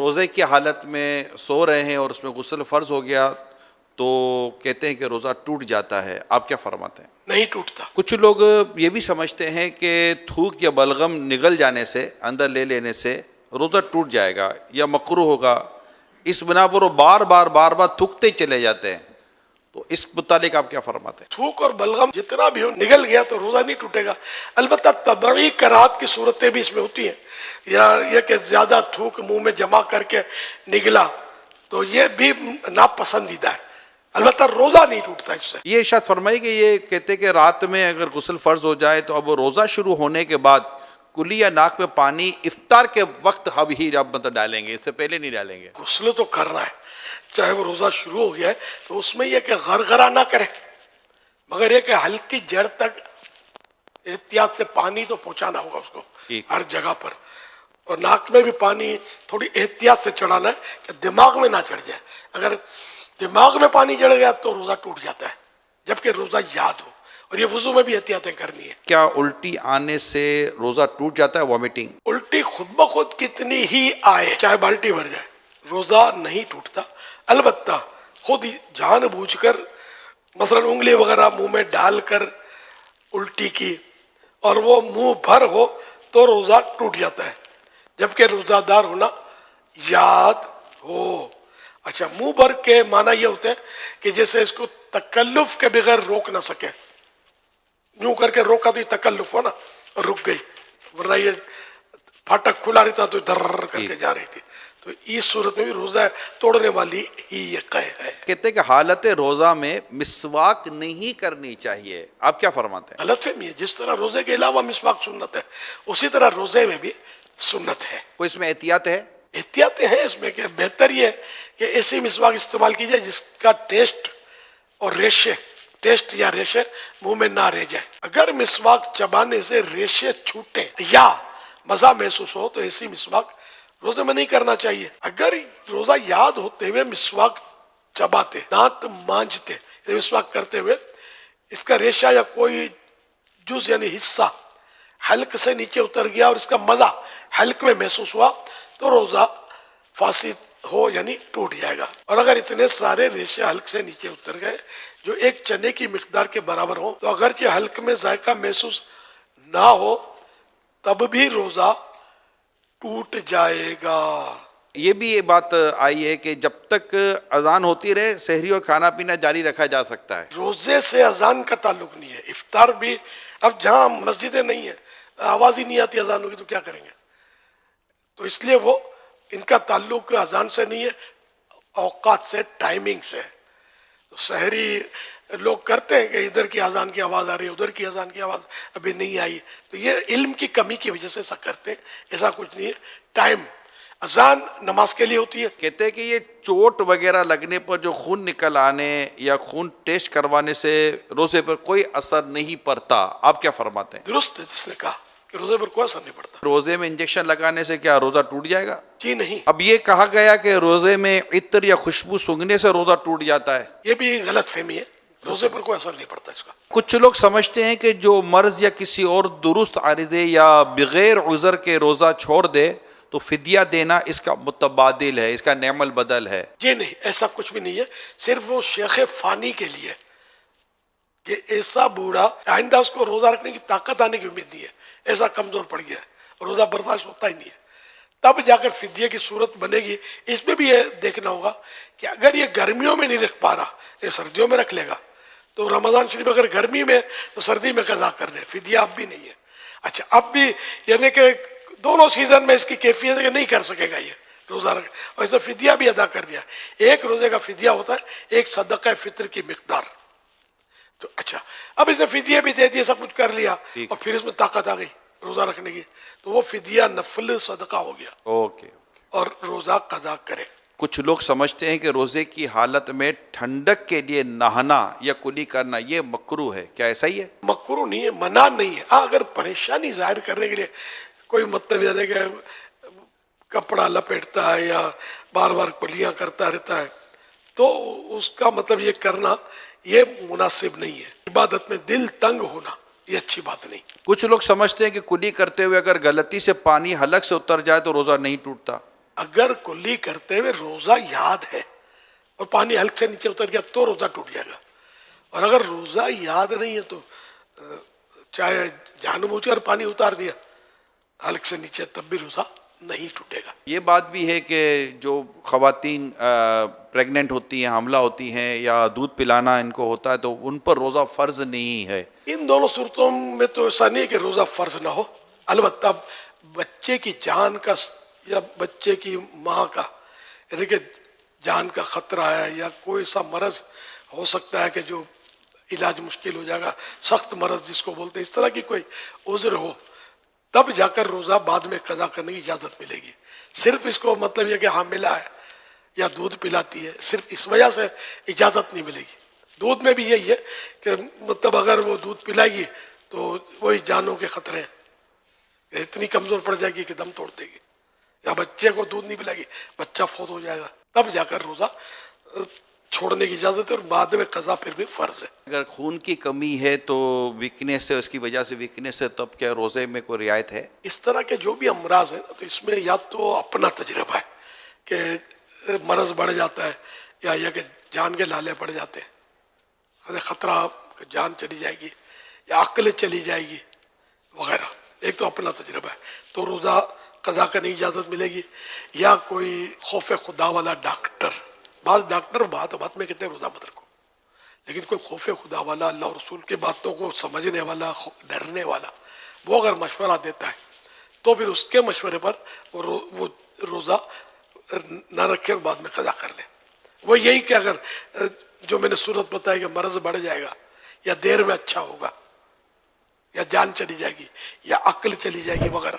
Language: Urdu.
روزے کی حالت میں سو رہے ہیں اور اس میں غسل فرض ہو گیا تو کہتے ہیں کہ روزہ ٹوٹ جاتا ہے، آپ کیا فرماتے ہیں؟ نہیں ٹوٹتا. کچھ لوگ یہ بھی سمجھتے ہیں کہ تھوک یا بلغم نگل جانے سے، اندر لے لینے سے روزہ ٹوٹ جائے گا یا مکروہ ہوگا، اس بنا پر وہ بار بار تھوکتے چلے جاتے ہیں، تو اس متعلق آپ کیا فرماتے ہیں؟ تھوک اور بلغم جتنا بھی ہو نگل گیا تو روزہ نہیں ٹوٹے گا. البتہ طبعی کراہت کی صورتیں بھی اس میں ہوتی ہیں، یا یہ کہ زیادہ تھوک منہ میں جمع کر کے نگلا تو یہ بھی ناپسندیدہ ہے. البتہ روزہ نہیں ٹوٹتا اس سے. یہ ارشاد فرمائی کہ یہ کہتے کہ رات میں اگر غسل فرض ہو جائے تو اب روزہ شروع ہونے کے بعد کلی یا ناک میں پانی افطار کے وقت اب ہی مطلب ڈالیں گے، اس سے پہلے نہیں ڈالیں گے. غسل تو کرنا ہے، چاہے وہ روزہ شروع ہو گیا ہے تو اس میں یہ کہ غرغرہ نہ کرے، مگر یہ کہ ہلکی جڑ تک احتیاط سے پانی تو پہنچانا ہوگا اس کو ہر جگہ پر. اور ناک میں بھی پانی تھوڑی احتیاط سے چڑھانا ہے کہ دماغ میں نہ چڑھ جائے. اگر دماغ میں پانی چڑھ گیا تو روزہ ٹوٹ جاتا ہے، جبکہ روزہ یاد ہو. اور یہ وضو میں بھی احتیاطیں کرنی ہے. کیا الٹی آنے سے روزہ ٹوٹ جاتا ہے، وامٹنگ؟ الٹی خود بخود کتنی ہی آئے، چاہے بالٹی بھر جائے، روزہ نہیں ٹوٹتا. البتہ خود جان بوجھ کر مثلا انگلی وغیرہ منہ میں ڈال کر الٹی کی اور وہ منہ بھر ہو تو روزہ ٹوٹ جاتا ہے، جبکہ روزہ دار ہونا یاد ہو. اچھا، منہ بھر کے معنی یہ ہوتے ہیں کہ جیسے اس کو تکلف کے بغیر روک نہ سکے. یوں کر کے روکا تو یہ تکلف ہو نا، اور رک گئی، ورنہ یہ پھاٹک کھلا رہتا تو در کر کے جا رہی تھی. تو اس صورت میں بھی روزہ توڑنے والی ہی یہ قے ہے. کہتے کہ حالت روزہ میں مسواک نہیں کرنی چاہیے، آپ کیا فرماتے ہیں؟ غلط فہمی ہے. جس طرح روزے کے علاوہ مسواک سنت ہے، اسی طرح روزے میں بھی سنت ہے. کوئی اس میں احتیاط ہے؟ احتیاطیں ہیں اس میں کہ بہتر یہ ہے کہ ایسی مسواک استعمال کی جائے جس کا ٹیسٹ اور ریشے، ٹیسٹ یا ریشے منہ میں نہ رہ جائے. اگر مسواک چبانے سے ریشے چھوٹے یا مزہ محسوس ہو تو ایسی مسواک روزے میں نہیں کرنا چاہیے. اگر روزہ یاد ہوتے ہوئے مسواک چباتے، دانت مانجتے، یعنی مسواک کرتے ہوئے اس کا ریشہ یا کوئی جز یعنی حصہ حلق سے نیچے اتر گیا اور اس کا مزہ حلق میں محسوس ہوا تو روزہ فاسد ہو یعنی ٹوٹ جائے گا. اور اگر اتنے سارے ریشے حلق سے نیچے اتر گئے جو ایک چنے کی مقدار کے برابر ہوں تو اگرچہ حلق میں ذائقہ محسوس نہ ہو تب بھی روزہ ٹوٹ جائے گا. یہ بھی یہ بات آئی ہے کہ جب تک اذان ہوتی رہے سحری اور کھانا پینا جاری رکھا جا سکتا ہے. روزے سے اذان کا تعلق نہیں ہے. افطار بھی اب جہاں مسجدیں نہیں ہیں، آواز ہی نہیں آتی اذان ہوگی تو کیا کریں گے؟ تو اس لیے وہ ان کا تعلق اذان سے نہیں ہے، اوقات سے، ٹائمنگ سے. تو سحری لوگ کرتے ہیں کہ ادھر کی اذان کی آواز آ رہی ہے، ادھر کی اذان کی آواز ابھی نہیں آئی، تو یہ علم کی کمی کی وجہ سے ایسا کرتے ہیں. ایسا کچھ نہیں ہے. ٹائم اذان نماز کے لیے ہوتی ہے. کہتے ہیں کہ یہ چوٹ وغیرہ لگنے پر جو خون نکل آنے یا خون ٹیسٹ کروانے سے روزے پر کوئی اثر نہیں پڑتا، آپ کیا فرماتے ہیں؟ درست ہے جس نے کہا کہ روزے پر کوئی اثر نہیں پڑتا. روزے میں انجیکشن لگانے سے کیا روزہ ٹوٹ جائے گا؟ جی نہیں. اب یہ کہا گیا کہ روزے میں عطر یا خوشبو سونگھنے سے روزہ ٹوٹ جاتا ہے، یہ بھی غلط فہمی ہے. روزے پر کوئی اثر نہیں پڑتا اس کا. کچھ لوگ سمجھتے ہیں کہ جو مرض یا کسی اور درست عارضے یا بغیر عذر کے روزہ چھوڑ دے تو فدیہ دینا اس کا متبادل ہے، اس کا نعم البدل ہے. جی نہیں، ایسا کچھ بھی نہیں ہے. صرف وہ شیخ فانی کے لیے کہ ایسا بوڑھا آئندہ اس کو روزہ رکھنے کی طاقت آنے کی امید نہیں ہے، ایسا کمزور پڑ گیا ہے، روزہ برداشت ہوتا ہی نہیں ہے، تب جا کر فدیے کی صورت بنے گی. اس میں بھی یہ دیکھنا ہوگا کہ اگر یہ گرمیوں میں نہیں رکھ پا رہا، یہ سردیوں میں رکھ لے گا تو رمضان شریف اگر گرمی میں تو سردی میں قضا کر دے، فدیہ اب بھی نہیں ہے. اچھا، اب بھی یعنی کہ دونوں سیزن میں اس کی کیفیت ہے کہ نہیں کر سکے گا یہ روزہ رکھ، اور اس نے فدیہ بھی ادا کر دیا. ایک روزے کا فدیہ ہوتا ہے ایک صدقہ فطر کی مقدار. تو اچھا، اب اس نے فدیہ بھی دے دیا، سب کچھ کر لیا اور پھر اس میں طاقت آ گئی روزہ رکھنے کی تو وہ فدیہ نفل صدقہ ہو گیا. اوکے. اور روزہ قضا کرے. کچھ لوگ سمجھتے ہیں کہ روزے کی حالت میں ٹھنڈک کے لیے نہانا یا کلی کرنا یہ مکروہ ہے، کیا ایسا ہی ہے؟ مکروہ نہیں ہے، منع نہیں ہے. اگر پریشانی ظاہر کرنے کے لیے کوئی مطلب یعنی کہ کپڑا لپیٹتا ہے یا بار بار کلیاں کرتا رہتا ہے تو اس کا مطلب یہ کرنا یہ مناسب نہیں ہے. عبادت میں دل تنگ ہونا یہ اچھی بات نہیں. کچھ لوگ سمجھتے ہیں کہ کلی کرتے ہوئے اگر غلطی سے پانی حلق سے اتر جائے تو روزہ نہیں ٹوٹتا. اگر کلی کرتے ہوئے روزہ یاد ہے اور پانی حلق سے نیچے اتر گیا تو روزہ ٹوٹ جائے گا، اور اگر روزہ یاد نہیں ہے تو چاہے جان بوجھ کر پانی اتار دیا حلق سے نیچے تب بھی روزہ نہیں ٹوٹے گا۔ یہ بات بھی ہے کہ جو خواتین پریگننٹ ہوتی ہیں، حاملہ ہوتی ہیں، یا دودھ پلانا ان کو ہوتا ہے تو ان پر روزہ فرض نہیں ہے۔ ان دونوں صورتوں میں تو ایسا نہیں ہے کہ روزہ فرض نہ ہو، البتہ بچے کی جان کا یا بچے کی ماں کا یعنی کہ جان کا خطرہ ہے یا کوئی سا مرض ہو سکتا ہے کہ جو علاج مشکل ہو جائے گا، سخت مرض جس کو بولتے ہیں، اس طرح کی کوئی عذر ہو تب جا کر روزہ بعد میں قضا کرنے کی اجازت ملے گی۔ صرف اس کو مطلب یہ کہ حاملہ ہے یا دودھ پلاتی ہے، صرف اس وجہ سے اجازت نہیں ملے گی۔ دودھ میں بھی یہی ہے کہ مطلب اگر وہ دودھ پلائے گی تو وہی جانوں کے خطرے ہیں، اتنی کمزور پڑ جائے گی کہ دم توڑ دے گی، یا بچے کو دودھ نہیں پلائے گی بچہ فوت ہو جائے گا، تب جا کر روزہ چھوڑنے کی اجازت ہے، اور بعد میں قضا پھر بھی فرض ہے۔ اگر خون کی کمی ہے تو ویکنیس ہے، اس کی وجہ سے ویکنیس ہے، تب کیا روزے میں کوئی رعایت ہے؟ اس طرح کے جو بھی امراض ہیں تو اس میں یا تو اپنا تجربہ ہے کہ مرض بڑھ جاتا ہے، یا یہ کہ جان کے لالے پڑ جاتے ہیں، خطرہ کہ جان چلی جائے گی یا عقل چلی جائے گی وغیرہ، ایک تو اپنا تجربہ ہے تو روزہ قضا کرنے کی اجازت ملے گی، یا کوئی خوف خدا والا ڈاکٹر، بعض ڈاکٹر بات میں کہتے ہیں روزہ مت رکھو، لیکن کوئی خوف خدا والا، اللہ اور رسول کی باتوں کو سمجھنے والا، ڈرنے والا، وہ اگر مشورہ دیتا ہے تو پھر اس کے مشورے پر وہ روزہ نہ رکھے اور بعد میں قضا کر لے۔ وہ یہی کہ اگر جو میں نے صورت بتائی کہ مرض بڑھ جائے گا یا دیر میں اچھا ہوگا یا جان چلی جائے گی یا عقل چلی جائے گی وغیرہ،